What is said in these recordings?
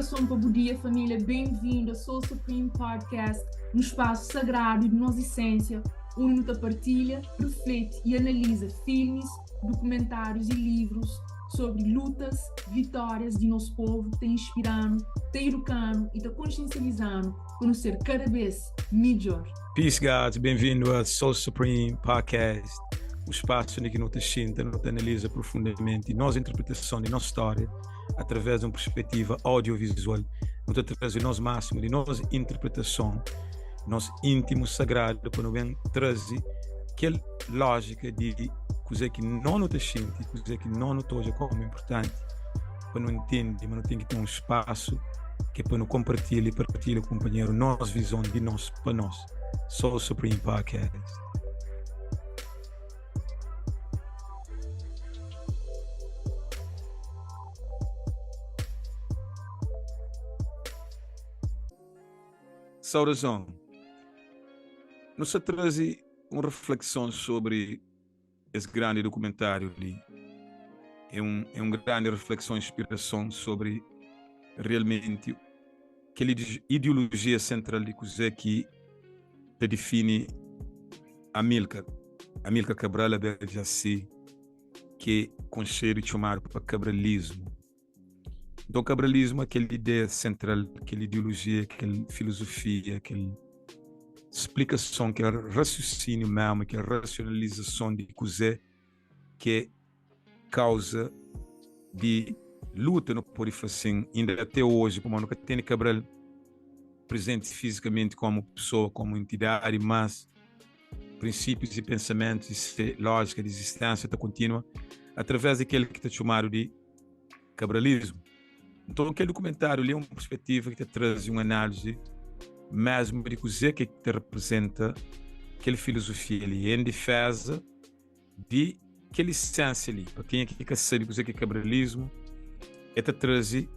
Saudação para o dia, família. Bem-vindo ao Soul Supreme Podcast, um espaço sagrado de nossa essência, onde nos partilha, reflete e analisa filmes, documentários e livros sobre lutas, vitórias de nosso povo, que tem inspirando, tem educando e está consciencializando para nos ser cada vez melhor. Peace, guys. Bem-vindo ao Soul Supreme Podcast, o espaço onde nos sinta, nos analisa profundamente nossa interpretação de nossa história através de uma perspectiva audiovisual, nos traz o nosso máximo de nossa interpretação, nosso íntimo sagrado, para nos trazer aquela lógica de coisa que não nos sente, coisa que não nos toja como importante, para não entender, mas não tem que ter um espaço que é para nos compartilhar e partilhar com o companheiro nossa visão de nós para nós. Soul Supreme Podcast. Saudação. Nos traz uma reflexão sobre esse grande documentário ali. É uma grande reflexão e inspiração sobre realmente aquela ideologia central de coisa que te define Amílcar Cabral Jaci, que conselho chamar para cabralismo. Então, o cabralismo é aquela ideia central, aquela ideologia, aquela filosofia, aquela explicação, aquele raciocínio mesmo, aquela racionalização de coisa que é causa de luta no pode fazer ainda até hoje, como nunca tem Cabral presente fisicamente como pessoa, como entidade, mas princípios e pensamentos e lógica de existência está contínua através daquele que está chamado de cabralismo. Então, aquele documentário ali é uma perspectiva que te traz uma análise mesmo de coisa que te representa aquela filosofia ali, em defesa de aquela essência ali. Para quem é que quer saber o que é cabralismo, é te trazer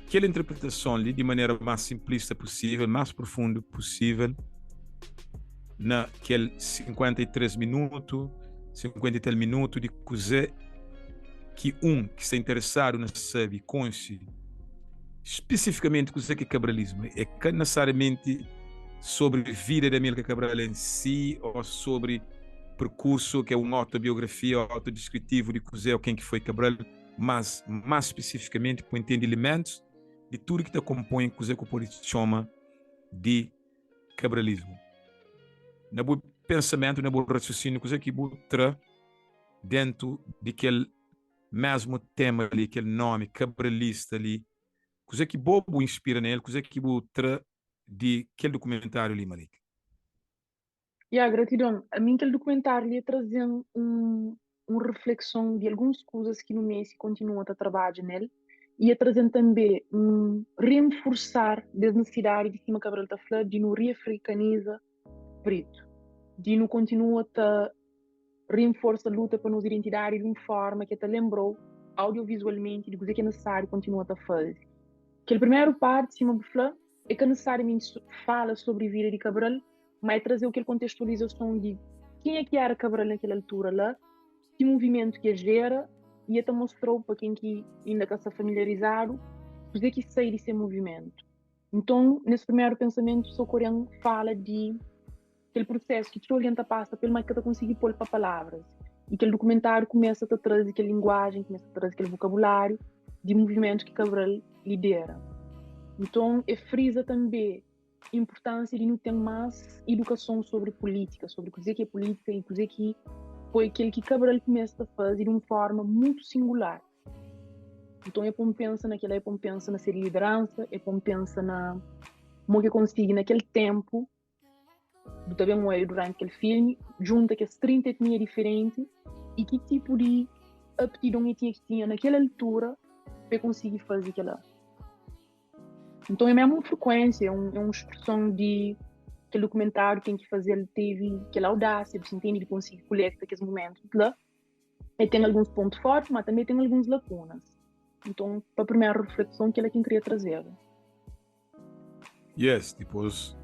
aquela interpretação ali de maneira mais simplista possível, mais profunda possível, naquele 53 minutos de coisa que está interessado na saber, conhece especificamente o que é cabralismo. É que necessariamente sobre a vida de Amílcar Cabral em si, ou sobre percurso, que é uma autobiografia autodescritivo de coisa ou quem que foi Cabral, mas mais especificamente com elementos de tudo que compõe coisa que o político chama de cabralismo. Na boa pensamento, na boa raciocínio, coisa que botra dentro daquele mesmo tema ali, aquele nome cabralista ali, coisa que bobo inspira nele, coisa que botra de aquele documentário ali, Malik. Gratidão. A mim aquele documentário ia trazer uma reflexão de algumas coisas que no mês continua a trabalhar nele, ia trazer também reforçar das necessidades de cima Cabral está falando de no reafricaniza preto, de no continua a reforçar a luta para nos identidade de uma forma que te lembrou audiovisualmente de coisa que é necessário continuar a fazer. Aquele primeiro parte de cima do Flá é que necessariamente fala sobre a vida de Cabral, mas trazer aquela contextualização de quem é que era Cabral naquela altura lá, que movimento que gera, e até mostrou para quem que ainda está familiarizado, dizer que sai desse movimento. Então, nesse primeiro pensamento, o coreano fala de aquele processo que toda a gente passa, pelo mais que está conseguindo pôr para palavras. E aquele documentário começa a trazer aquela linguagem, começa a trazer aquele vocabulário de movimento que Cabral lidera. Então, frisa também a importância de não ter mais educação sobre política, sobre o que é política e o que foi aquele que Cabral começa a fazer de uma forma muito singular. Então, é para pensar naquela, é para pensar na ser liderança, é para pensar na como que consigo naquele tempo, do também durante aquele filme, junto com as 30 etnias diferentes e que tipo de aptidão que tinha naquela altura para conseguir fazer aquela. Então é mesmo uma frequência, é uma expressão de aquele documentário que tem que fazer, ele teve aquela audácia, você entende, de conseguir coletar aqueles momentos lá. E tem alguns pontos fortes, mas também tem algumas lacunas. Então, para a primeira reflexão que ela queria trazer. Yes, depois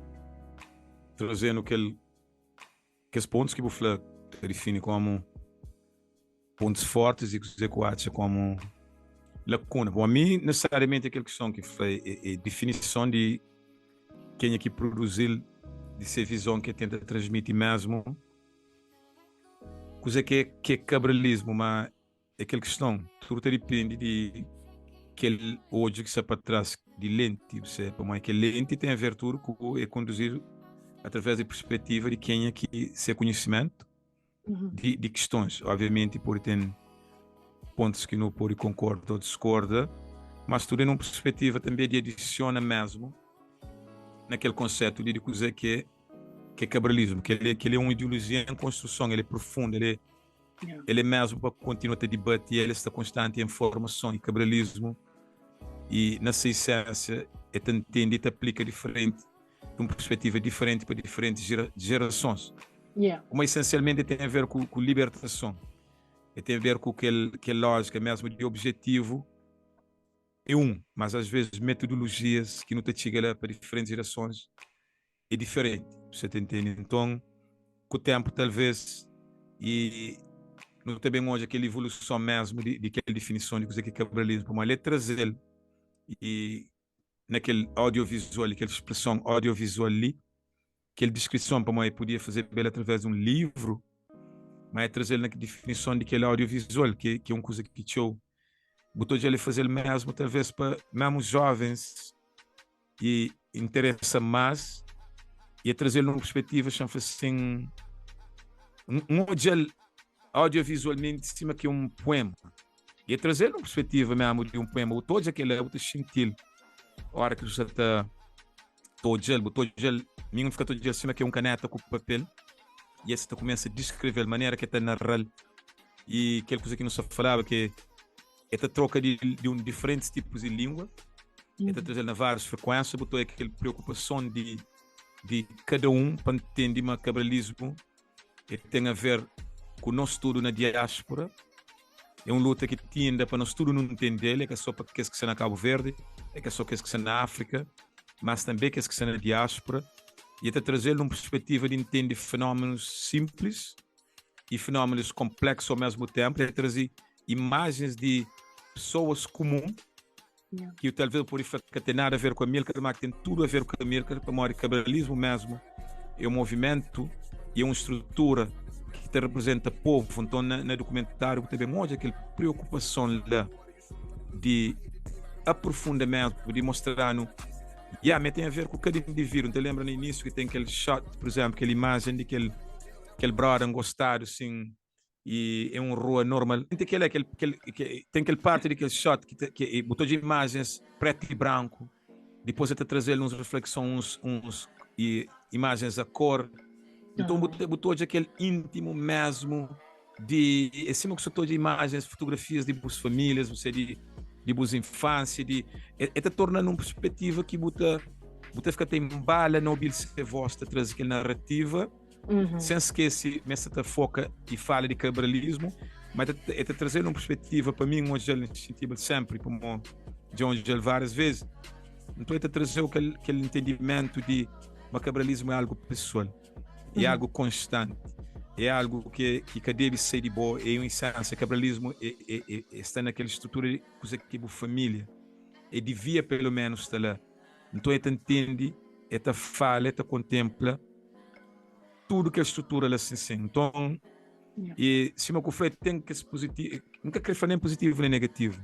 trazendo aqueles pontos que o Flá define como pontos fortes e que você acha como lacuna. Bom, a mim, necessariamente, aquela questão que foi a definição de quem é que produziu, de ser visão que tenta transmitir mesmo, coisa que é cabralismo, mas é aquela questão, tudo depende de aquele olho que está para trás de lente, você, como é que lente tem a ver tudo com é conduzir através da perspectiva de quem é que se conhecimento de questões. Obviamente, por ter pontos que não pode concorda ou discorda, mas tudo é uma perspectiva também de adiciona mesmo naquele conceito de coisa que é cabralismo, que ele é uma ideologia em construção, ele é profundo, ele é mesmo para continuar a debater, ele está constante em formação, e cabralismo, e na sua essência, é entende e aplica diferente, de uma perspectiva diferente para diferentes gerações. Mas essencialmente tem a ver com libertação, tem a ver com que lógica mesmo de objetivo é mas às vezes metodologias que não te chegam lá para diferentes gerações é diferente, você entende? Então, com o tempo talvez, e não tem bem hoje aquela evolução mesmo de aquela definição de coisa que é cabralismo, mas ele trazer e naquele audiovisual, aquela expressão audiovisual ali, aquela descrição para mim podia fazer bem através de um livro, mas é trazer na definição de aquele audiovisual, que é uma coisa que eu botou de ele fazer mesmo, talvez para mesmo jovens, e interessa mais, e é trazer uma perspectiva, chama-se assim, um modelo audiovisualmente de cima que é um poema. E é trazer uma perspectiva mesmo de um poema, o todo aquele é o gentil, a hora que você está todo gel, ninguém fica todo gel cima que é um caneta com papel, e esse começa a descrever a maneira que está narrando, e aquela coisa que não se falava, que é a troca de diferentes tipos de língua, é trazendo várias frequências, botou aquela preocupação de cada para entender o cabralismo, que tem a ver com o nosso estudo na diáspora. É uma luta que tinha para nós tudo não entender, é que é só para que se na Cabo Verde, é que é só que se na África, mas também que se na diáspora, e até trazer uma perspectiva de entender fenómenos simples e fenómenos complexos ao mesmo tempo, é trazer imagens de pessoas comuns, que talvez por isso que tem nada a ver com a Amílcar, mas tem tudo a ver com a Amílcar, para o cabralismo mesmo, é um movimento e é uma estrutura que te representa povo. Então, no documentário, também mostra aquela preocupação lá de aprofundamento, de mostrar mas tem a ver com cada indivíduo. Te lembra no início que tem aquele shot, por exemplo, aquela imagem de aquele brother encostado assim, e é uma rua normal. Tem aquele parte daquele shot que botou de imagens preto e branco, depois até trazer uns reflexões, e imagens a cor. Então botou aquele íntimo mesmo de acima que só de imagens, fotografias de boas famílias, você de boas infâncias, é tornando uma perspectiva que bota fica tem bala no bil se vosta traz aquela narrativa, sem esquecer, mas se foca e fala de cabralismo, mas é trazendo uma perspectiva para mim, onde ele sentido sempre, como de onde ele várias vezes. Então é trazer aquele entendimento de o cabralismo é algo pessoal, é algo constante, é algo que deve ser de boa, é uma essência. Cabralismo está naquela estrutura de coisa que é família, e devia pelo menos estar lá. Então ele entende, ele fala, ele contempla tudo que a estrutura lá se ensina. Então, e se o meu conflito tem que ser positivo, nunca quero falar nem positivo nem negativo,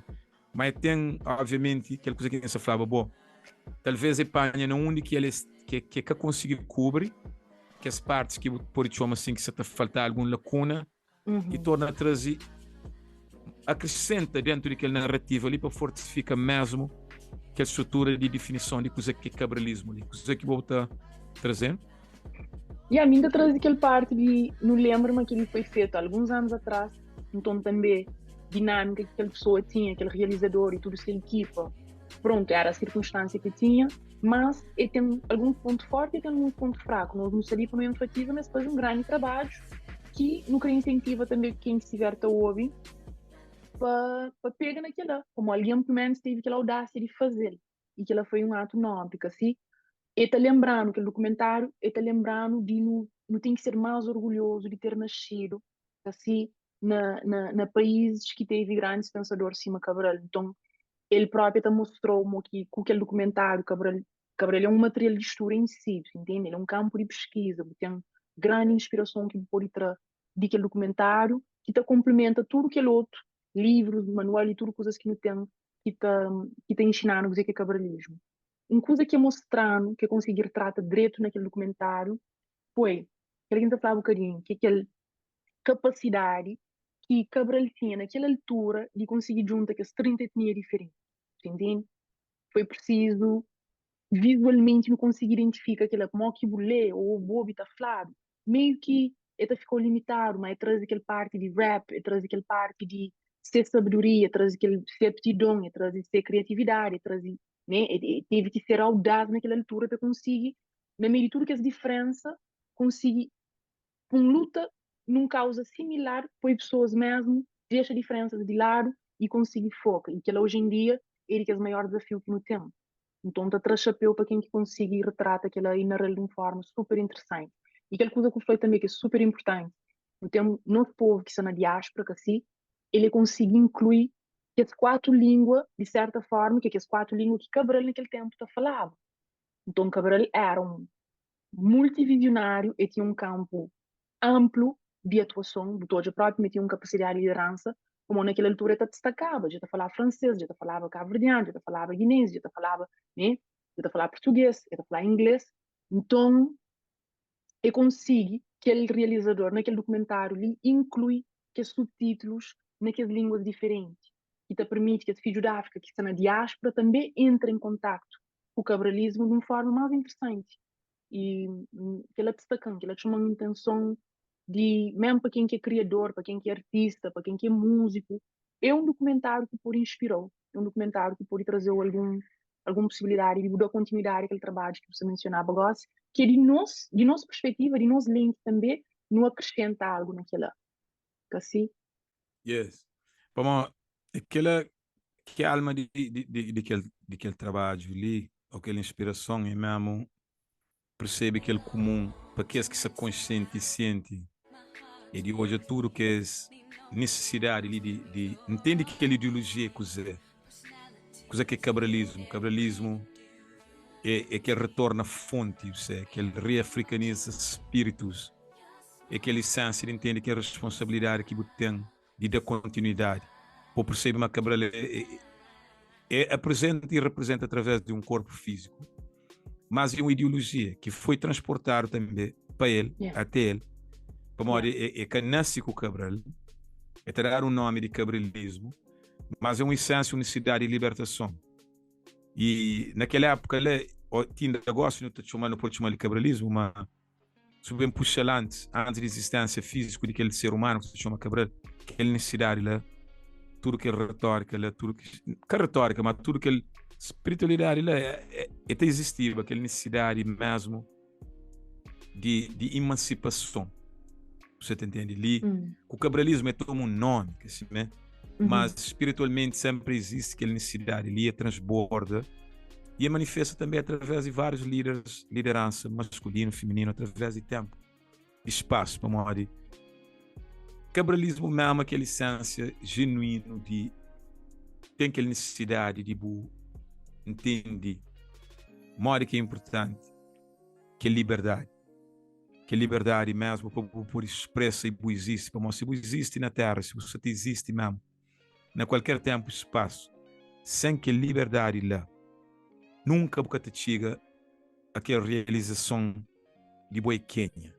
mas tem, obviamente, aquela coisa que se falava, bom, talvez a panha não única que conseguir cobrir que as partes que por chama assim que se está faltar alguma lacuna, e torna a trazer, acrescenta dentro daquela narrativa ali para fortificar mesmo aquela estrutura de definição de coisa que é cabralismo ali, coisa que vou estar trazendo. E a mim ainda traz aquele parte de, não lembro-me que ele foi feito há alguns anos atrás, então também dinâmica que aquela pessoa tinha, aquele realizador e toda a sua equipa, pronto, era a circunstância que tinha, mas ele tem algum ponto forte e tem algum ponto fraco. Nós não sabíamos não enfatiza, mas depois um grande trabalho que nunca incentiva também quem estiver a ouvir para pegar naquela, como alguém pelo menos teve aquela audácia de fazer, e que ela foi um ato nobre, assim. E está lembrando, aquele documentário, está lembrando de não tem que ser mais orgulhoso de ter nascido assim na países que teve grandes pensadores cima Cabral. Então ele próprio te mostrou-me que com aquele documentário Cabral é um material de estudo em si, entende? Ele é um campo de pesquisa, tem grande inspiração que pode tirar daquele documentário, que te complementa tudo aquele outro, livros, manual e tudo coisas que não tem, que te ensinaram a dizer que é cabralismo. Uma coisa que é mostrando, que é conseguir tratar direito naquele documentário, foi, que a gente falava um bocadinho, que aquela capacidade que Cabral tinha naquela altura de conseguir juntar que as 30 etnias diferentes, entende? Foi preciso visualmente não conseguir identificar aquela como que bulé ou o bobo está falado, meio que ele ficou limitado, mas traz aquela parte de rap, traz aquela parte de ser sabedoria, traz aquele ser aptidão, traz ser criatividade, traz, né, teve que ser audaz naquela altura para conseguir, na meio de tudo que as diferenças, conseguir com luta num causa similar, foi pessoas mesmo deixa diferenças de lado e conseguir foco, e que ela hoje em dia ele que é o maior desafio que nós temos. Então, tá traz chapéu para quem que consegue retratar aquela e narrar de uma forma super interessante. E aquela coisa que eu falei também que é super importante, nós temos nosso povo que está na diáspora, que assim, ele consegue incluir que as 4 línguas, de certa forma, que as 4 línguas que Cabral naquele tempo tá falava. Então, Cabral era um multivisionário e tinha um campo amplo de atuação, do todo próprio, tinha uma capacidade de liderança, como naquela altura ele destacava, já falava francês, já falava cabo-verdiano, já falava guinês, já falava, né, já falava português, já falava inglês. Então, eu consigo que aquele realizador, naquele documentário, lhe inclui que subtítulos naquelas línguas diferentes, que te permite que esse filho da África, que está na diáspora, também entre em contato com o cabralismo de uma forma mais interessante. E que ela destacando, que ela chama uma intenção de, mesmo para quem que é criador, para quem que é artista, para quem que é músico, é um documentário que por inspirou, é um documentário que pode trazer alguma possibilidade de dar continuidade àquele trabalho que você mencionava agora, que é de nossa perspectiva, de nosso link também, não acrescenta algo naquela, assim? Yes. Vamos, aquela que a alma de aquele trabalho ali, ou aquela inspiração é mesmo percebe aquele comum para que se consciente e ciente e de hoje tudo que é necessidade ali de entende que aquela ideologia é coisa que é cabralismo é que retorna fonte, que ele reafricaniza espíritos, é aquela essência de entender que a responsabilidade que você tem de dar continuidade, por perceber uma Cabral apresenta e representa através de um corpo físico, mas é uma ideologia que foi transportada também para ele, até ele, para modo que nasce com o Cabral, é dar o nome de cabralismo, mas é uma essência, uma necessidade de libertação. E naquela época, ele tinha negócio, não pode chamar de cabralismo, mas sobre um puxalante, antes da existência física daquele ser humano que se chama Cabral, aquela necessidade lá, tudo que é retórica, lá, tudo que é retórica, mas tudo que é espiritualidade lá, até existia, aquela necessidade mesmo de emancipação. Você entende? Ali, o cabralismo é todo um nome, assim, né? Mas espiritualmente sempre existe aquela necessidade ali, transborda e a manifesta também através de vários líderes, liderança masculino, feminino, através de tempo, de espaço, para modo. Cabralismo mesmo aquela essência genuína de tem aquela necessidade de entender, modo que é importante, que é liberdade. Que a liberdade mesmo por expressa e existe, para se existe na Terra, se você existe mesmo, na qualquer tempo e espaço, sem que a liberdade lá, nunca te chega aquela realização de boa Quênia.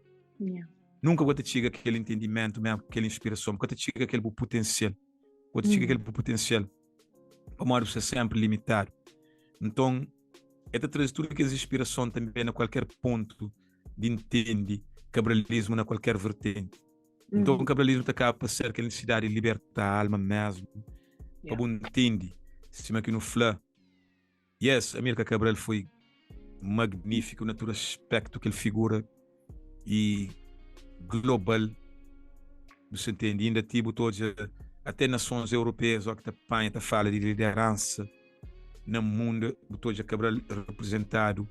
Nunca te chega aquele entendimento mesmo, aquela inspiração, nunca te chega aquele potencial, nunca te chega aquele potencial, para você sempre limitado. Então, é traz tudo que é inspiração também na qualquer ponto de entende cabralismo na qualquer vertente. Então o cabralismo acaba por ser aquela necessidade de libertar a alma mesmo, para entender, cima que no flá. Yes, Amílcar Cabral foi magnífico no todo aspecto que ele figura e global, você entende, ainda tipo todos, até nações europeias, ó, que tá fala de liderança no mundo, todos Cabral representado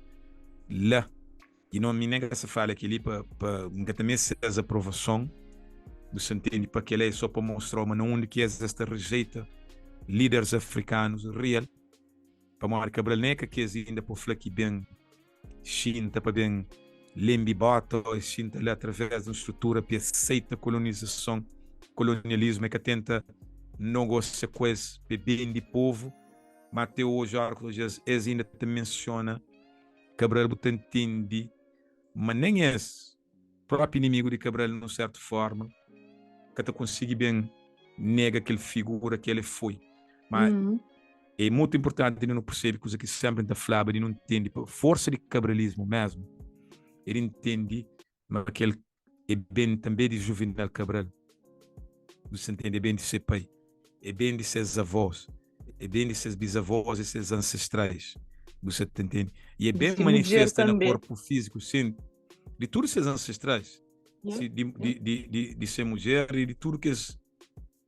lá. E não me nega essa fala que ali para também ser essa aprovação do entende para que ele é só para mostrar mas não onde que esta rejeita líderes africanos real para mostrar Cabral neca que ainda por falar que bem chinta para bem lembi bota chinta lá através de uma estrutura que aceita colonização colonialismo que tenta negociar coisas bem de povo. Mateu Jorge ainda te menciona Cabral entende, mas nem é próprio inimigo de Cabral de uma certa forma que te consiga bem nega aquela figura que ele foi. Mas é muito importante ele não percebe coisa que sempre está falando, ele não entende a força de cabralismo mesmo. Ele entende mas que ele é bem também de Juvenal Cabral. Você entende bem de seu pai, é bem de seus avós, é bem de seus bisavós e seus ancestrais. Você entende? E é bem manifesta no corpo físico, sim, de todos seus ancestrais, de ser mulher e de tudo que os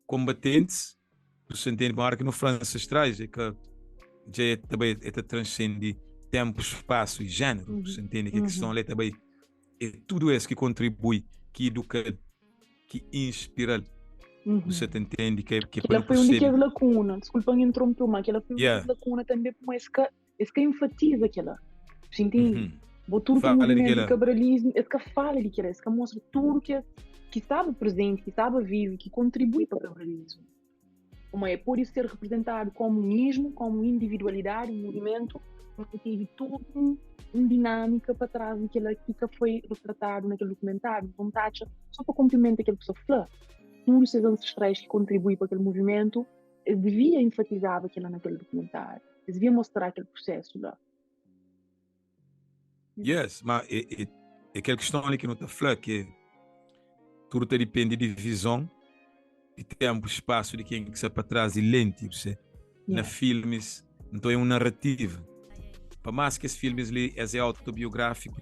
combatentes, você entende? Mas que no França ancestrais é que já é também transcende tempo, espaço e gênero. Você entende? Que a questão ali também é tudo isso que contribui, que educa, que inspira. Você entende que aquela foi uma lacuna, desculpa me interromper, mas aquela foi uma lacuna também, mas que enfatiza aquela, você entende? Tudo o movimento de cabralismo, é que fala de aquilo, é que mostra tudo que estava presente, que estava vivo, que contribui para o cabralismo. Mas é por isso ser representado como unismo, como individualidade, um movimento, porque teve tudo uma dinâmica para trás daquilo que foi retratado naquele documentário. Então, Tacha, só para complementar aquilo que você falou, todos os seus ancestrais que contribuem para aquele movimento, devia enfatizar aquilo naquele documentário. Eles deviam mostrar aquele processo lá. Yes, mas é aquela questão ali que não está falando, que tudo depende de visão, de tempo, espaço, de quem que está para trás, e lente, você. Na filmes, então é uma narrativa. Para mais que esses filmes ali é autobiográfico,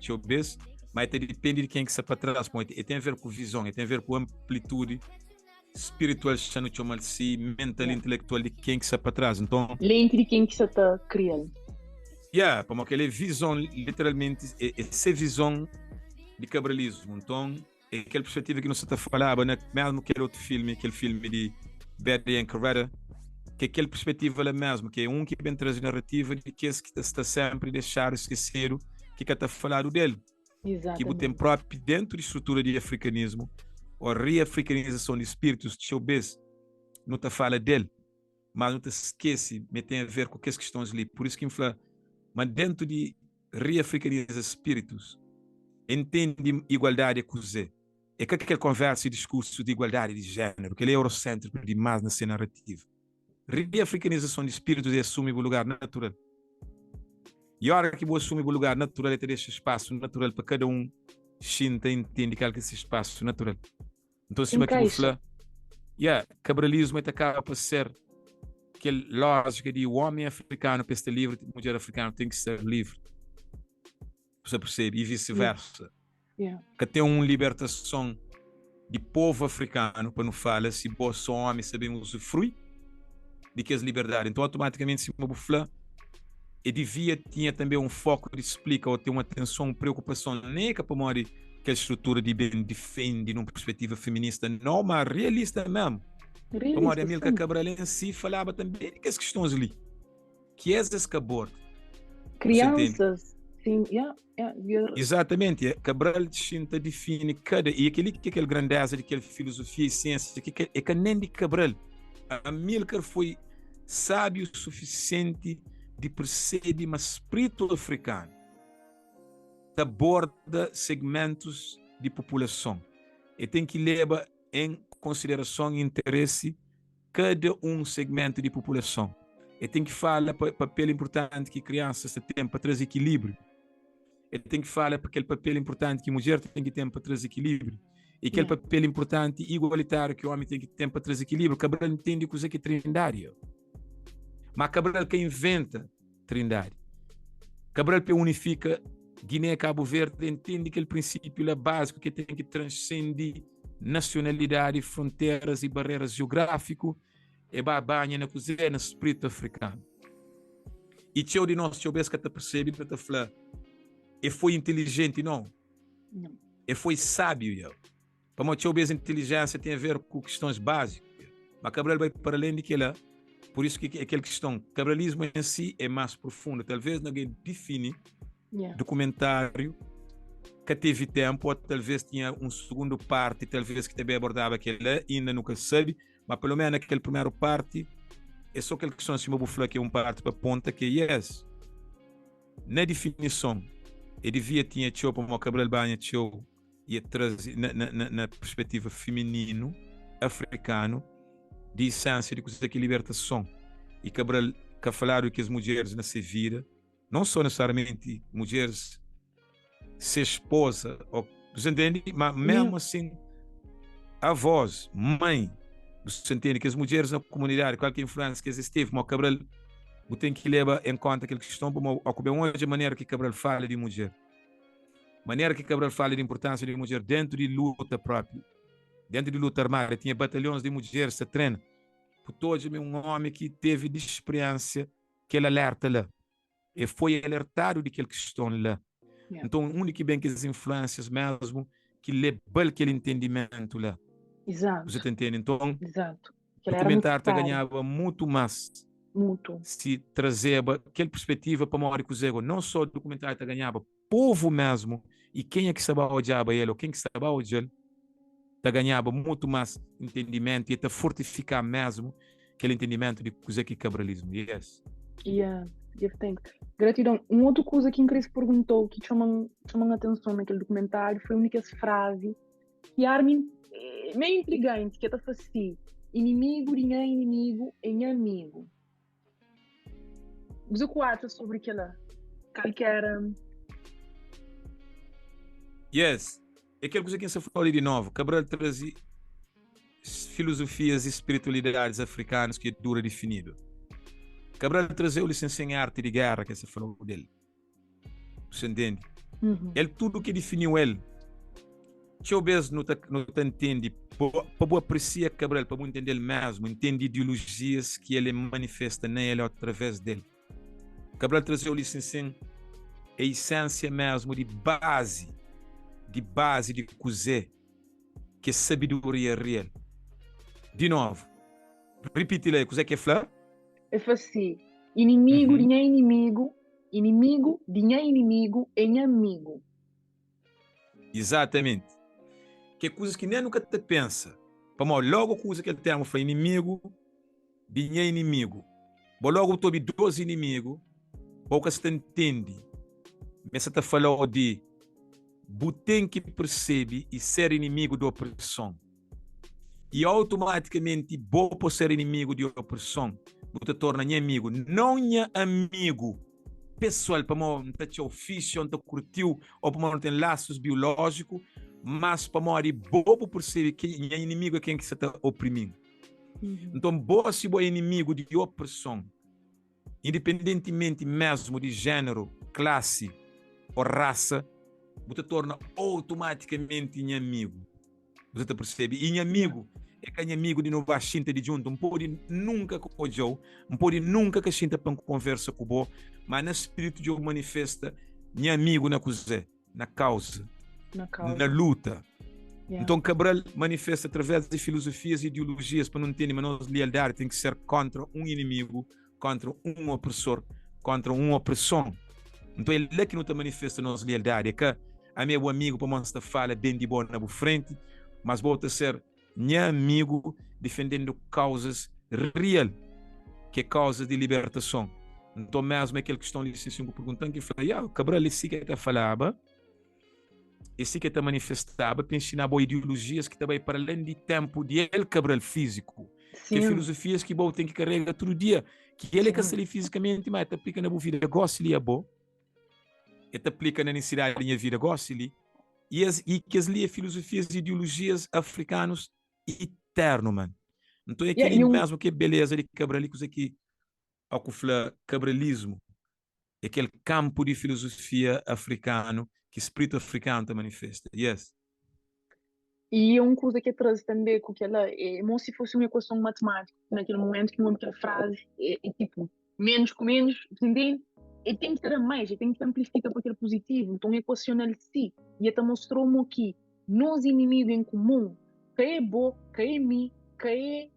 mas depende de quem que está para trás. E tem a ver com visão, e tem a ver com amplitude espiritual, mental, intelectual de quem que está para trás. Então, lente de quem que está criando. Como aquela visão, literalmente, essa visão de cabralismo. Então, é aquela perspectiva que nós está falando, né? Mesmo aquele outro filme, aquele filme de Betty and Coretta, que aquela perspectiva é mesmo, que é que vem trazer narrativa de que esse que está sempre a deixar esquecer que está falando dele. Exatamente. Que tem próprio dentro da estrutura de africanismo, ou reafricanização de espíritos, não está fala dele, mas não te esquece, mas tem a ver com as questões ali. Por isso que me fala, mas dentro de reafricanizar espíritos, entende igualdade a cozer. É que aquela conversa e discurso de igualdade de gênero, que ele é eurocêntrico demais na cena narrativa. Reafricanização de espíritos e assume o lugar natural. E a hora que você assume o lugar natural, é ter esse espaço natural para cada um entende que é esse espaço natural. Então, se você fala, cabralismo acaba por ser aquela lógica de o homem africano para ser livre, a mulher africana tem que ser livre. Você percebe? E vice-versa. Que tem uma libertação de povo africano, para não falar, se você homem sabemos usufruir de que as liberdades. Então, automaticamente, se uma falar, e devia tinha também um foco de explica ou ter uma atenção, preocupação, nem que para morrer que a estrutura de bem defende numa perspectiva feminista, não, mas realista mesmo. Como a Amílcar Cabral em si falava também de que as questões ali, que é esse cabor. Crianças, sim, exatamente, Cabral define cada, e aquele grandeza de aquela filosofia e ciência, é que nem de Cabral, Amílcar foi sábio o suficiente de perceber mas espírito africano aborda segmentos de população e tem que levar em consideração e interesse cada um segmento de população e tem que falar para o papel importante que crianças têm para trazer equilíbrio e tem que falar para aquele papel importante que a mulher tem que ter para trazer equilíbrio e aquele papel importante igualitário que o homem tem que ter para trazer equilíbrio. Cabral entende que é trindário. Mas Cabral que inventa Trindade. Cabral que unifica Guiné e Cabo Verde entende aquele princípio lá básico que tem que transcender nacionalidade, fronteiras e barreiras geográficas e banha na cozinha no espírito africano. E teu de nós, teu que te percebe, que te fala, e foi inteligente, não? E foi sábio, eu. Para o teu inteligência tem a ver com questões básicas. Mas Cabral vai para além de que lá, Por isso que aquela questão, cabralismo em si é mais profunda. Talvez ninguém define documentário que teve tempo, ou talvez tinha um segundo parte, talvez que também abordava aquele, ainda nunca sabe, mas pelo menos aquele primeiro parte é só aquela questão assim, uma que é um parte para ponta que yes. Na definição, ele devia tinha tio para o Cabral Banha tio e trazer na perspectiva feminino africano de essência de coisa que libertação e Cabral que falaram que as mulheres na se vira não são necessariamente mulheres ser esposa ou você entende, mas mesmo assim avós, mãe, você entende que as mulheres na comunidade qualquer influência que existe, mas Cabral tem que levar em conta aquela questão para ocupar hoje a maneira que Cabral fala de mulher, maneira que Cabral fala de importância de mulher dentro de luta própria, dentro de luta armada. Tinha batalhões de mulheres que treinam por todos um homem que teve de experiência que ele alerta lá e foi alertado de aquela questão lá. Então, o único bem que as influências mesmo que leva aquele entendimento lá. Exato. Você entende? Então, exato. O documentário ganhava muito mais se trazia aquela perspectiva para maior que o não só o documentário ganhava povo mesmo e quem é que sabia odiar ele ou quem que sabia odiar ganhava muito mais entendimento e até fortificar mesmo aquele entendimento de coisa que é cabralismo. Yes. Gratidão. Uma outra coisa que Cris perguntou que chamam a atenção naquele documentário foi a única frase que Armin é meio intrigante, que é assim: inimigo de é inimigo é amigo. Você acha sobre aquela qualquer... Yes. É aquela coisa que você falou de novo. Cabral trazia filosofias e espiritualidades africanas que dura definido. Cabral trazia o licenciado em arte de guerra que você falou dele. Você entende? Ele tudo que definiu ele. Talvez não entende, para apreciar Cabral, para entender ele mesmo, entende ideologias que ele manifesta nele através dele. Cabral trazia o licenciado a essência mesmo de base de cozer, que é sabedoria real. De novo, repite lá, coisa que é flor? É assim, inimigo de é inimigo, inimigo de é inimigo é amigo. Exatamente. Que é coisas que nem nunca te pensa. Para logo coisa que ele tem foi inimigo de é inimigo. Logo tu dois inimigos, pouco se entende. Mas você falou de tem que perceber e ser inimigo da opressão. E automaticamente, por ser inimigo de opressão, você torna amigo. Não é amigo pessoal, para não ter ofício, não curtiu, ou para não ter laços biológicos, mas para não perceber que é inimigo é quem que você está oprimindo. Então, se você é inimigo de opressão, independentemente mesmo de gênero, classe ou raça, você torna automaticamente inimigo. Você percebe? E inimigo é que inimigo de não vai sentar de junto, não pode nunca com o Joe, não pode nunca que sinta para conversa com o Bo, mas no espírito de manifesta inimigo na coisa, na causa, na luta. Então Cabral manifesta através de filosofias e ideologias para não entender, mas nossa lealdade tem que ser contra um inimigo, contra um opressor, contra uma opressão. Então ele é que não te manifesta nossa lealdade, é que a meu amigo para mostrar fala dentro de boa na frente, mas volta a ser minha amigo defendendo causas real, que é causa de libertação. Então mesmo aquela questão de licença perguntando que fala, Cabral esse que está falava, esse que está manifestava, para ensinar boas ideologias que também para além de tempo de ele Cabral físico, que é filosofias que tem que carregar todo dia, que ele é que se fisicamente, mas te aplica na boa vida, gosta de boa. E te aplica na necessidade da minha vida, gosto de e que as filosofias e ideologias africanos eterno, mano. Então é aquele mesmo que beleza de Cabralicos aqui, ao que fala cabralismo, é aquele campo de filosofia africano que o espírito africano te manifesta. Yes. E uma coisa que traz também com aquela é como se fosse uma equação matemática, naquele momento que uma frase é tipo menos com menos, entende? E tem que ter mais, e tem que amplificar para aquele positivo. Então, equaciona si. E até mostrou-me aqui, nos inimigos em comum, que é bom, que é mim, que é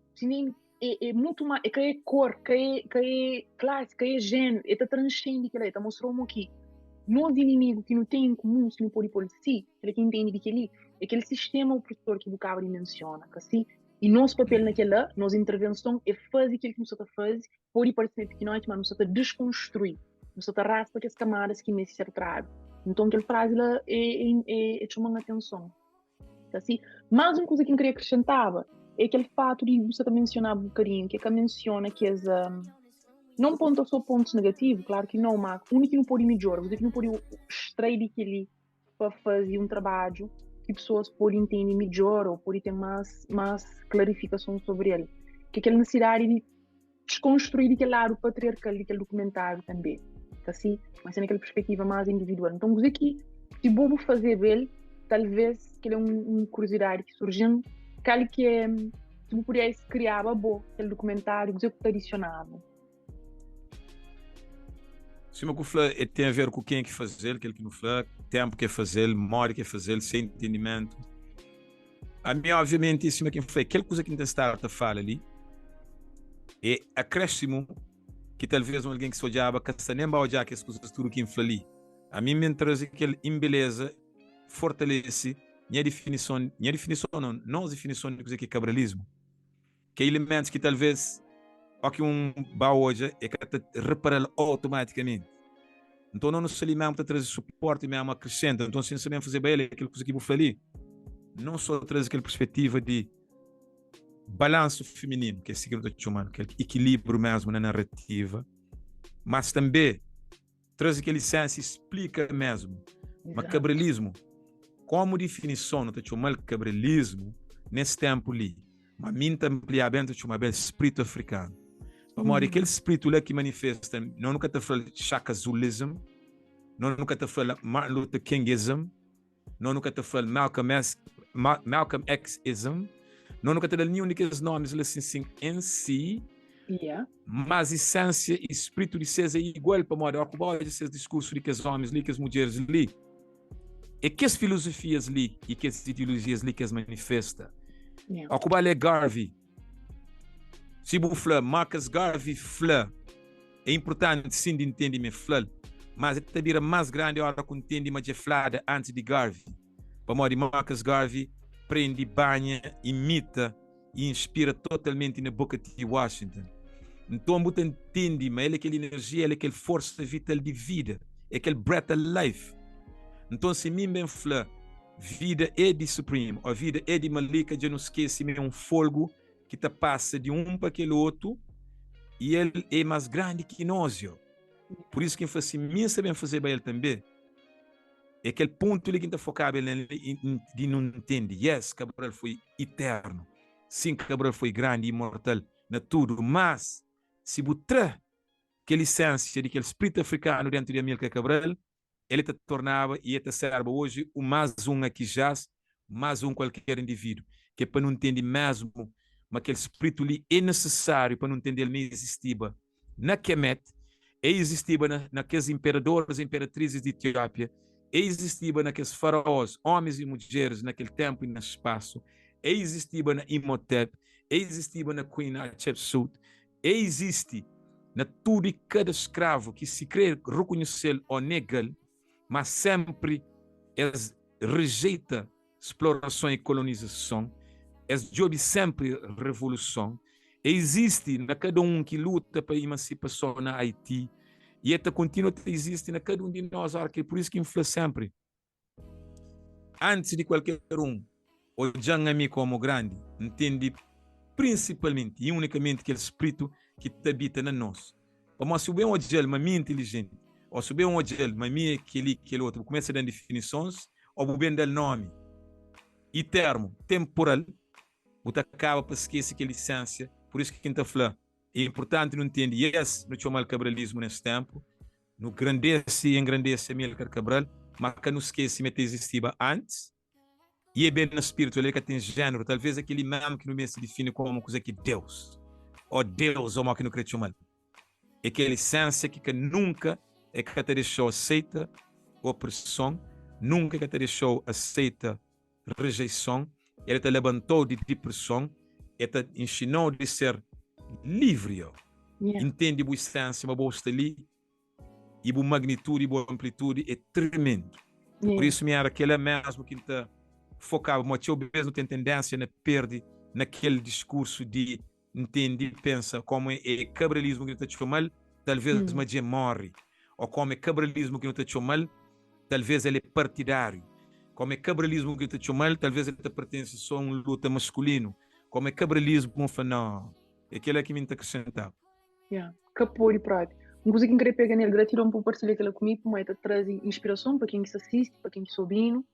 é muito mais, que é cor, que é classe, que é gênero, tá transcende que tá mostrando aqui. Nós inimigos que não têm em comum, se não pode por si, ele que entende de que ali, é aquele sistema opressor que o Cabo menciona, que assim, e nosso papel naquela, nossa intervenção é fazer aquilo que nós estamos fazendo, pode parecer pequenote, mas nós estamos desconstruir, nós estamos raspa as camadas que necessitam trabalho. Então, aquela frase lá é chamando a atenção. Assim, mais uma coisa que eu queria acrescentar é aquele fato de você mencionar um bocadinho, que menciona que as não ponto só pontos negativos, claro que não, mas o único que não pode melhorar, o que não pode extrair daquele para fazer um trabalho que pessoas podem entender melhor ou podem ter mais clarificação sobre ele. Que aquela necessidade de desconstruir aquele lado patriarcal daquele documentário também. Assim, mas naquela perspectiva mais individual. Então, dizer que se bobo fazer ele, talvez que ele é uma curiosidade que surgiu, que é, se eu pudesse criar aquele documentário, dizer que tradicionava. Se o que tem a ver com quem é que fazer, aquele que não fala, tempo que é fazer, memória que é fazer, sem entendimento. A mim, obviamente, isso é quem foi, aquela coisa que a gente está a falar ali, é acréscimo que talvez alguém que se odiava, que se nem vai odiar que as coisas tudo que infla ali. A mim me traz aquela embeleza, fortalece minha definição não as definições de coisa que é cabralismo, que é elementos que talvez ou que bau hoje é que repara automaticamente. Então não nos alimentos a trazer suporte mesmo acrescenta. Então se sabemos fazer bem aquilo que eu falei, não só traz aquela perspectiva de balanço feminino, que é segredo do humano, aquele equilíbrio mesmo na narrativa, mas também traz aquela essência, explica mesmo. Mas cabralismo, como definição do humano cabralismo nesse tempo ali, mas minta ampliar bem do humano espírito africano. Amor, aquele espírito lá que manifesta, não nunca te fala Shaka Zulism, não nunca te fala Martin Luther Kingism, não nunca te fala Malcolm Xism, não nunca te fala nenhum daqueles nomes assim em si, mas essência e espírito de ser é igual para morar, ocupar esses discursos de que os homens ali, que as mulheres ali, e que as filosofias ali, e que as ideologias ali que as manifesta. Ocupar é Garvey. Se você Marcus Garvey fala, é importante sim de entender me fala, mas é também mais grande a hora que entende mais de flada antes de Garvey. Para modo Marcus Garvey prende, banha, imita e inspira totalmente na boca de Washington. Então você entende, mas ele é aquela energia, ele é aquela força vital de vida, é aquele breath of life. Então se mim bem fala, vida é de Supreme, a vida é de Malika, já não esquece, é um fogo que te passa de um para aquele outro e ele é mais grande que nós. Por isso que faz assim, minha sabem fazer para ele também. É aquele ponto ali que está focado de não entender. Yes, Cabral foi eterno. Sim, Cabral foi grande e imortal na tudo. Mas, se botar aquela essência de aquele espírito africano dentro de Amílcar Cabral, ele te tornava e ele te serve hoje o mais um aqui jaz, mais um qualquer indivíduo. Que é para não entender mesmo, mas aquele espírito ali é necessário para não entender ele nem existia na Kemet, existia naqueles imperadores e imperatrizes de Etiópia, existia naqueles faraós, homens e mulheres naquele tempo e no espaço, existia na Imhotep, existia na Queen Hatshepsut, existe na tudo e cada escravo que se crê reconhecer ou negar, mas sempre rejeita exploração e colonização. Esse job sempre revolução. Existe na cada um que luta para a emancipação na Haiti. E esta continua a existir na cada um de nós. Por isso que infla sempre. Antes de qualquer um, o Jangami como grande, entende principalmente e unicamente aquele espírito que habita na nós. Mas se bem um gel, mas minha inteligente, ou se bem um gel, mas minha aquele outro, começa a dar definições, ou bem dar nome. E termo, temporal, você acaba para esquecer aquela essência. Por isso que quem está falando é importante não entender. Yes, no chamar cabralismo nesse tempo, no grandece e engrandece Amílcar Cabral, mas que não esquece que existia antes. E é bem no espírito, ele que tem gênero, talvez aquele mesmo que não se define como coisa que Deus, ou Deus, ou que não crê chamar. É aquela essência que nunca é que te deixou aceita opressão, nunca que te deixou aceita rejeição. Ele te levantou de depressão, ele te ensinou de ser livre, ó. Yeah. Entende a essência, uma boa ali, e a magnitude e a amplitude é tremendo. Por Yeah. isso, minha era aquela mesmo que está focado, mas eu mesmo tem tendência a perder naquele discurso de entende, pensa como é cabralismo que não está chamando, talvez mas morre, ou como é cabralismo que não está chamando, talvez ele é partidário, como é cabralismo que não está chamando, talvez ele pertence só a um luta masculino, como é cabralismo, não, é aquele que me está acrescentado. Yeah. Capor e próprio. Uma coisa que eu queria pegar nele, gratidão por partilhar aquela comigo, como é que traz inspiração para quem se assiste, para quem se ouvindo.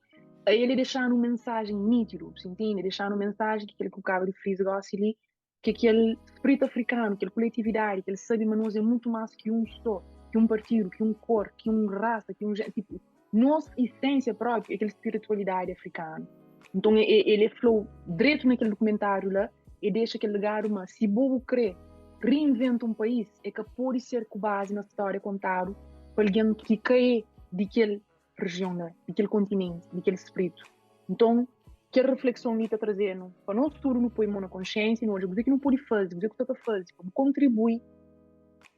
Aí ele deixar uma mensagem nítida, você entende? Deixar uma mensagem que aquele que o cabra frisa gosta ali, que aquele espírito africano, aquela coletividade, que ele sabe, mas nós é muito mais que um só, que um partido, que um cor, que uma raça, que um tipo, nossa essência própria, aquela espiritualidade africana. Então ele falou direto naquele documentário lá e deixa aquele lugar, mas se bobo crê, reinventa um país, é que pode ser com base na história contada para alguém que cai daquele região, né? Daquele continente, daquele espírito. Então, que reflexão ele está trazendo para nós tudo não põe mão na consciência, não é que não pode fazer, o que está a fazer, para contribuir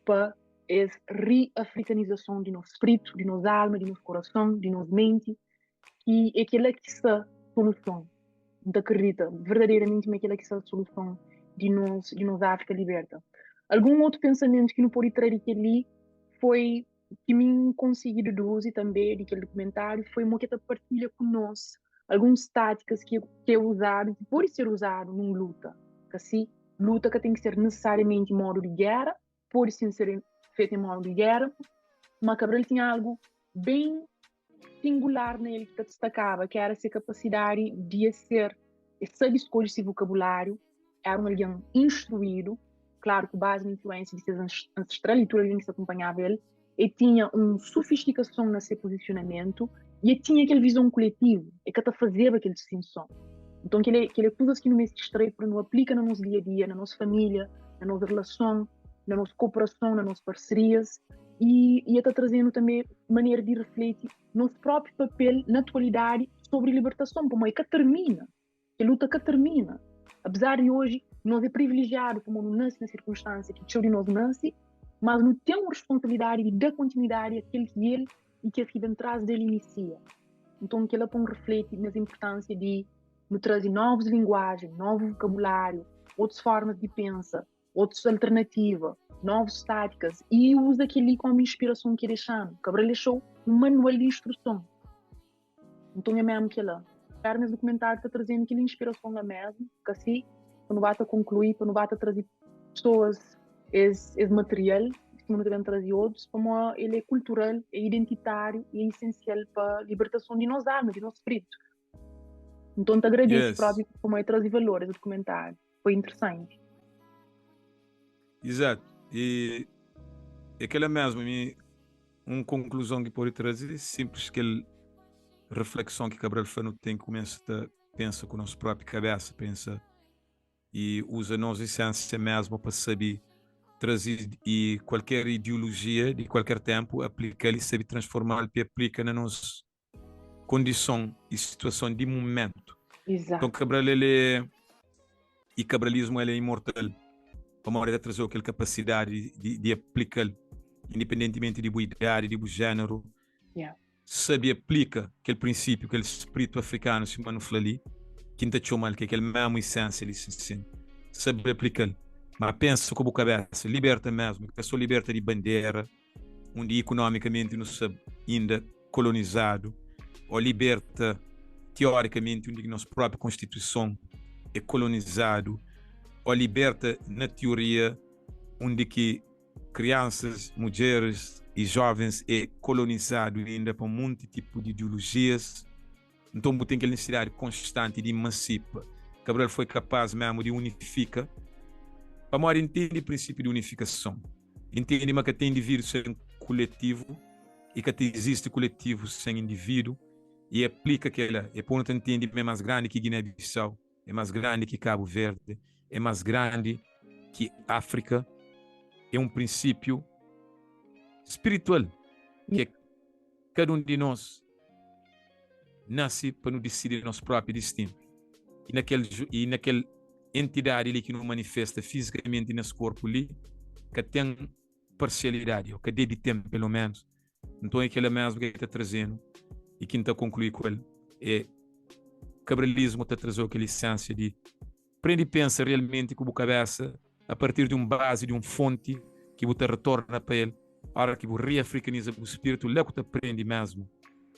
para essa reafricanização de nosso espírito, de nossa alma, de nosso coração, de nossa mente, e é aquela que está a solução. Não acredita verdadeiramente é aquela que está a solução de nossa África liberta. Algum outro pensamento que não pode trazer ali foi que me consegui deduzir também daquele documentário foi uma que partilha conosco algumas táticas que é usado, que pode ser usado numa luta. Assim, luta que tem que ser necessariamente em modo de guerra, pode sim ser feita em modo de guerra, mas Cabral tinha algo bem singular nele que destacava, que era essa capacidade de ser, saber escolher esse vocabulário, era um alguém instruído, claro, com base na influência de seus ancestrais, e tudo alguém que se acompanhava ele, e tinha uma sofisticação no seu posicionamento, e tinha aquela visão coletiva, e que até fazia aquela distinção. Então, aquele coisas que não me distrai, não aplica no nosso dia a dia, na nossa família, na nossa relação, na nossa cooperação, nas nossas parcerias, e está trazendo também maneira de refletir nosso próprio papel na atualidade sobre libertação, como é que termina, que luta que termina. Apesar de hoje nós é privilegiado como não nasce na circunstância que de nós nasce, mas não temos responsabilidade de dar continuidade àquele que ele e que aqui dentro atrás dele inicia. Então que ela põe reflete na importância de nos trazer novas linguagens, novo vocabulário, outras formas de pensar, outras alternativas, novas táticas, e usa aquilo como inspiração que deixando. Cabral deixou um manual de instrução. Então é mesmo que ela. O nesse documentário está trazendo aquela inspiração lá mesmo, que assim, quando vai concluir, quando vai trazer pessoas, esse material, que não devem trazer outros, como ele é cultural, é identitário e é essencial para a libertação de nossa alma, de nosso espírito. Então te agradeço, próprio, como é trazer valores do documentário. Foi interessante. Exato. E aquela mesmo, uma conclusão que pode trazer, simples que reflexão que Cabral Fano tem, começa a pensar com a nossa própria cabeça, pensa e usa a nossa essência mesmo para saber trazer e qualquer ideologia de qualquer tempo, aplicar e saber transformar e aplica na nossa condição e situação de momento. Exato. Então Cabral e cabralismo ele é imortal. Para hora de trazer aquela capacidade de aplicar, independentemente de boa idade, de boa género, sabe aplica aquele princípio, aquele espírito africano, se não fala ali, que não está mal, que é aquele mesmo essência, ele sabe aplicar, mas pensa com a cabeça, liberta mesmo, que a pessoa liberta de bandeira, onde economicamente não sabe ainda colonizado, ou liberta teoricamente onde a nossa própria Constituição é colonizado, ou liberta na teoria onde que crianças, mulheres e jovens é colonizado ainda por um monte de tipo de ideologias. Então tem aquela necessidade constante de emancipa. Cabral foi capaz mesmo de unificar. Para morrer entende o princípio de unificação. Entende mas que tem indivíduo sem coletivo e que existe coletivo sem indivíduo e aplica aquela. E por não entende é mais grande que Guiné-Bissau, é mais grande que Cabo Verde, é mais grande que África. É um princípio espiritual que cada um de nós nasce para nos decidir nosso próprio destino. E naquele entidade ali que não manifesta fisicamente nesse corpo ali, que tem parcialidade, ou que de tempo pelo menos. Então é aquele mesmo que está trazendo, e quem está a concluir com ele, é cabralismo está a trazer aquela essência de prende e pensa realmente com a cabeça, a partir de base, de fonte, que você retorna para ele, a hora que você reafricaniza o espírito, lá que você aprende mesmo,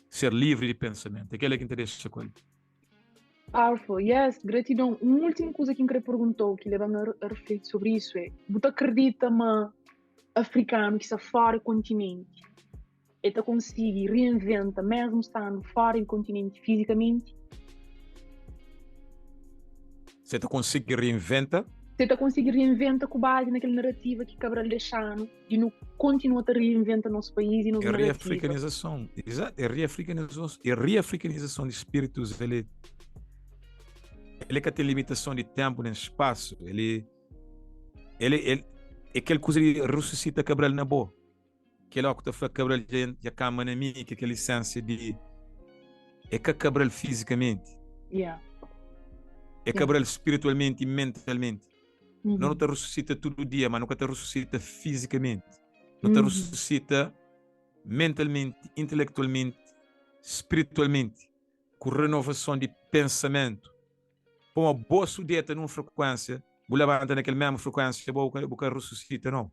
ser livre de pensamento. Aquele que interessa com ele. Powerful, yes, gratidão. Uma última coisa que eu queria perguntar, que leva-me a refletir sobre isso é, você acredita que africano que está fora do continente, ele consegue reinventar, mesmo estando fora do continente fisicamente? Você consegue reinventar? Você consegue reinventar com base naquela narrativa que Cabral deixando e não continua a reinventar nosso país e nos narrativas. Reafricanização, exato, é reafricanização de espíritos, ele que tem limitação de tempo nem espaço, ele é aquela coisa que ressuscita Cabral na boa, que é logo que está Cabral já cama na mim, que é aquela essência de é que Cabral fisicamente, é Cabral espiritualmente e mentalmente. Não te ressuscita todo dia, mas nunca te ressuscita fisicamente. Não te ressuscita mentalmente, intelectualmente, espiritualmente, com renovação de pensamento. Põe uma boa sudeta numa frequência, você levanta naquela mesma frequência, você ressuscita, não.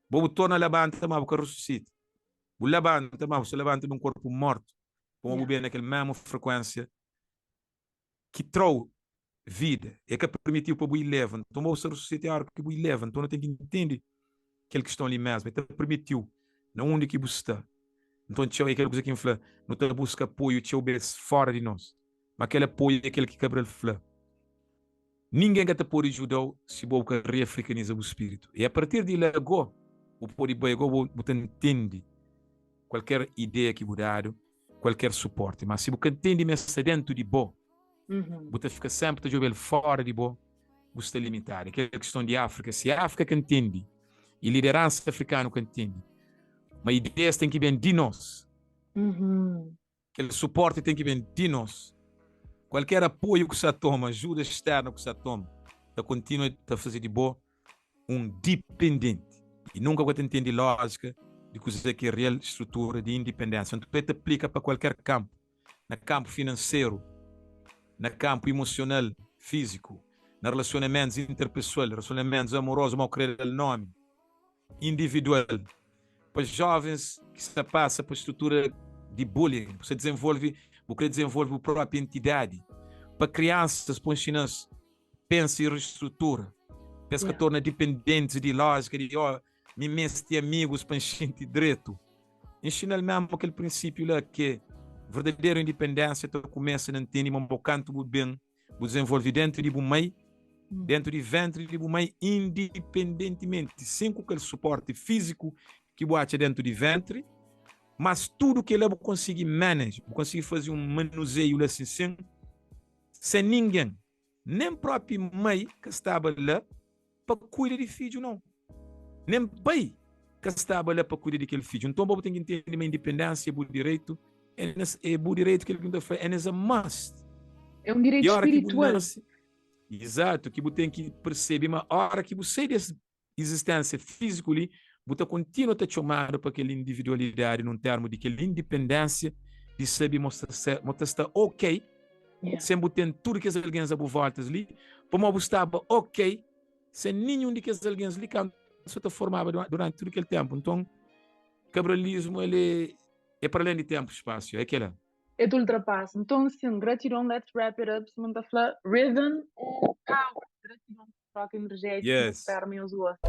Você torna a levanta, mas você ressuscita. Você levanta, mas você levanta num corpo morto. Põe bem naquela mesma frequência que trouxe vida, é que permitiu para o levar. Então, você ressuscita a hora que o leva. Então, não tem que entender aquele que estão ali mesmo. Então, permitiu, não onde que você está. Então, tinha aquela coisa que fala, não está busca apoio, tinha o fora de nós. Mas aquele apoio é aquele que Cabral fala. Ninguém que te pode ajudar se você reafricaniza o espírito. E a partir de lá, o pode você entende qualquer ideia que você dá, qualquer suporte. Mas se você entende mesmo dentro de você, você fica sempre a jogar fora de você, você está limitado. Aquela questão de África, se a África que entende, e liderança africana que entende, mas ideias têm que vir de nós. Aquele suporte tem que vir de nós. Qualquer apoio que você toma, ajuda externa que você toma, você continua a fazer de boa dependente. E nunca você entende lógica de coisa que é real estrutura de independência. Então, você aplica para qualquer campo. No campo financeiro, no campo emocional, físico, nos relacionamentos interpessoais, relacionamentos amorosos, mal querer o nome, individual. Para jovens que se passa para a estrutura de bullying, você desenvolve a própria entidade. Para crianças, para ensinar, pensa e reestrutura. Pensa que torna dependentes de lógica, de me mestre amigos para encher direito. Ensina mesmo aquele princípio lá que verdadeira independência tu começa a entender um canto bem, desenvolve dentro de meio, dentro de ventre de meio, independentemente, sem qualquer suporte físico que bate dentro de ventre, mas tudo que ele consegue manage, consegue fazer manuseio assim, sem ninguém, nem próprio mãe que estava lá para cuidar de filho, não. Nem pai que estava lá para cuidar daquele filho. Então, você tem que entender uma independência, o direito, é o direito que ele faz, é um must. É um direito espiritual. Exato, que você tem que perceber, mas a hora que você sai dessa existência física ali, você continua a te chamar para aquela individualidade, num termo de aquela independência, de saber mostrar ok, sem você tudo que as alguém a volta ali, para você estava ok, sem nenhum de que as alguém ali que se formava durante todo aquele tempo. Então, o cabralismo ele é para além de tempo e espaço, é aquela. É do ultrapasso. Então, sim, gratidão, let's wrap it up. Samantha Fla, rhythm and power. Gratidão, troca energética, yes. Espera meus outros.